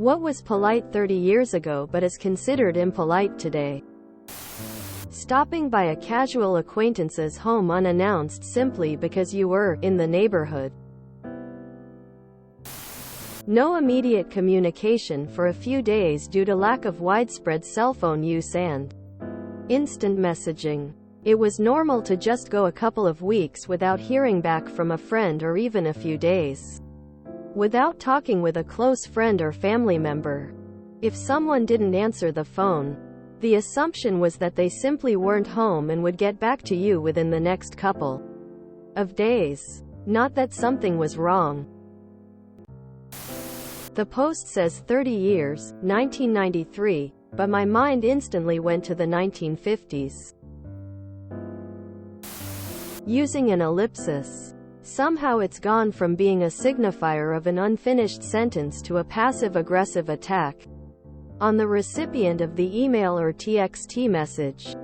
What was polite 30 years ago but is considered impolite today? Stopping by a casual acquaintance's home unannounced simply because you were in the neighborhood. No immediate communication for a few days due to lack of widespread cell phone use and instant messaging. It was normal to just go a couple of weeks without hearing back from a friend, or even a few days without talking with a close friend or family member. If someone didn't answer the phone, the assumption was that they simply weren't home and would get back to you within the next couple of days. Not that something was wrong. The post says 30 years, 1993, but my mind instantly went to the 1950s. Using an ellipsis. Somehow it's gone from being a signifier of an unfinished sentence to a passive-aggressive attack on the recipient of the email or TXT message.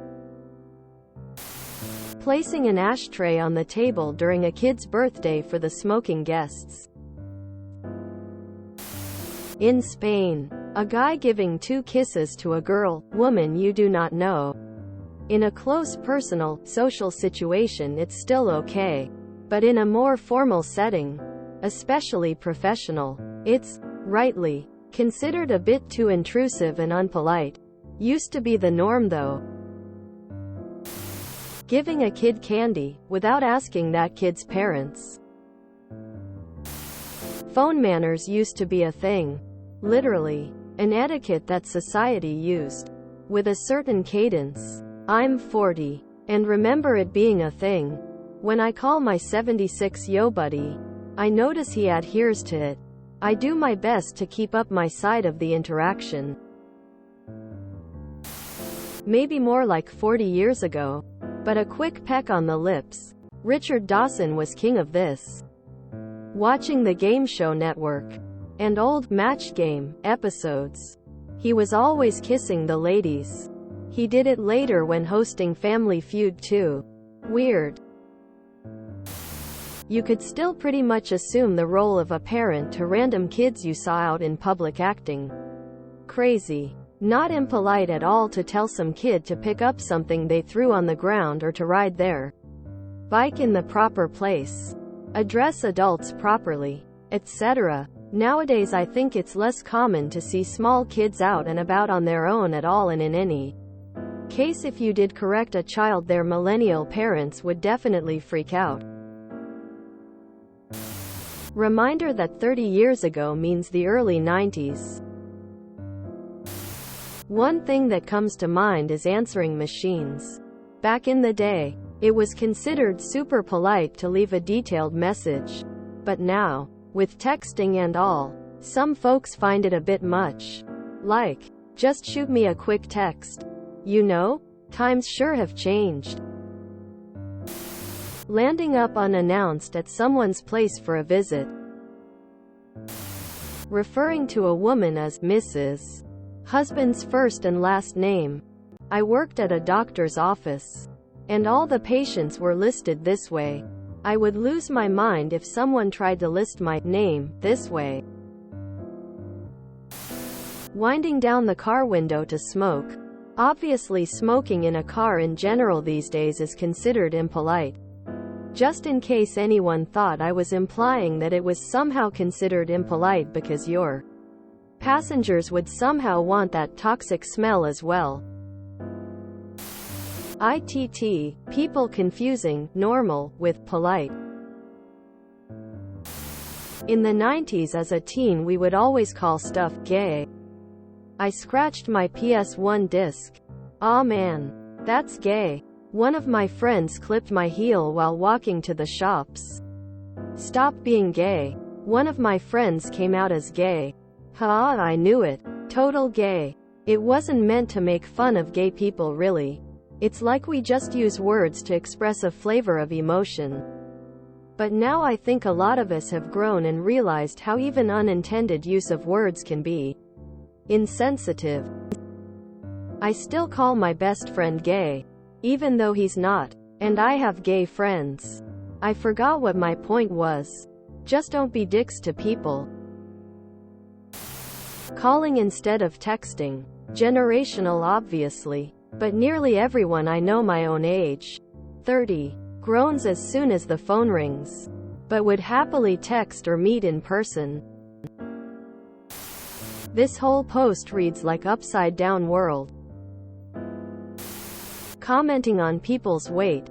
Placing an ashtray on the table during a kid's birthday for the smoking guests. In Spain, a guy giving 2 kisses to a girl, woman you do not know. In a close personal, social situation it's still okay. But in a more formal setting, especially professional, it's, rightly, considered a bit too intrusive and unpolite. Used to be the norm though. Giving a kid candy, without asking that kid's parents. Phone manners used to be a thing. Literally, an etiquette that society used. With a certain cadence. I'm 40. And remember it being a thing. When I call my 76 yo buddy, I notice he adheres to it. I do my best to keep up my side of the interaction. Maybe more like 40 years ago. But a quick peck on the lips. Richard Dawson was king of this. Watching the Game Show Network and old Match Game episodes, he was always kissing the ladies. He did it later when hosting Family Feud too. Weird. You could still pretty much assume the role of a parent to random kids you saw out in public acting crazy. Not impolite at all to tell some kid to pick up something they threw on the ground or to ride their bike in the proper place, address adults properly, etc. Nowadays I think it's less common to see small kids out and about on their own at all, and in any case if you did correct a child, their millennial parents would definitely freak out. Reminder that 30 years ago means the early 90s. One thing that comes to mind is answering machines. Back in the day, it was considered super polite to leave a detailed message. But now, with texting and all, some folks find it a bit much. Like, just shoot me a quick text. You know, times sure have changed. Landing up unannounced at someone's place for a visit. Referring to a woman as Mrs. Husband's first and last name. I worked at a doctor's office, and all the patients were listed this way. I would lose my mind if someone tried to list my name this way. Winding down the car window to smoke. Obviously, smoking in a car in general these days is considered impolite. Just in case anyone thought I was implying that it was somehow considered impolite because your passengers would somehow want that toxic smell as well. ITT, people confusing normal with polite. In the 90s as a teen we would always call stuff gay. I scratched my PS1 disc. Aw man, that's gay. One of my friends clipped my heel while walking to the shops. Stop being gay. One of my friends came out as gay. Ha, I knew it. Total gay. It wasn't meant to make fun of gay people really. It's like we just use words to express a flavor of emotion. But now I think a lot of us have grown and realized how even unintended use of words can be insensitive. I still call my best friend gay, even though he's not. And I have gay friends. I forgot what my point was. Just don't be dicks to people. Calling instead of texting. Generational obviously. But nearly everyone I know my own age. 30. Groans as soon as the phone rings. But would happily text or meet in person. This whole post reads like upside down world. Commenting on people's weight.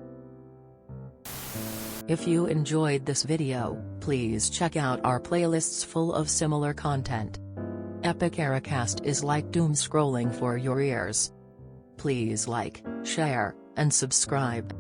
If you enjoyed this video, please check out our playlists full of similar content. Epic Ericast is like doom scrolling for your ears. Please like, share, and subscribe.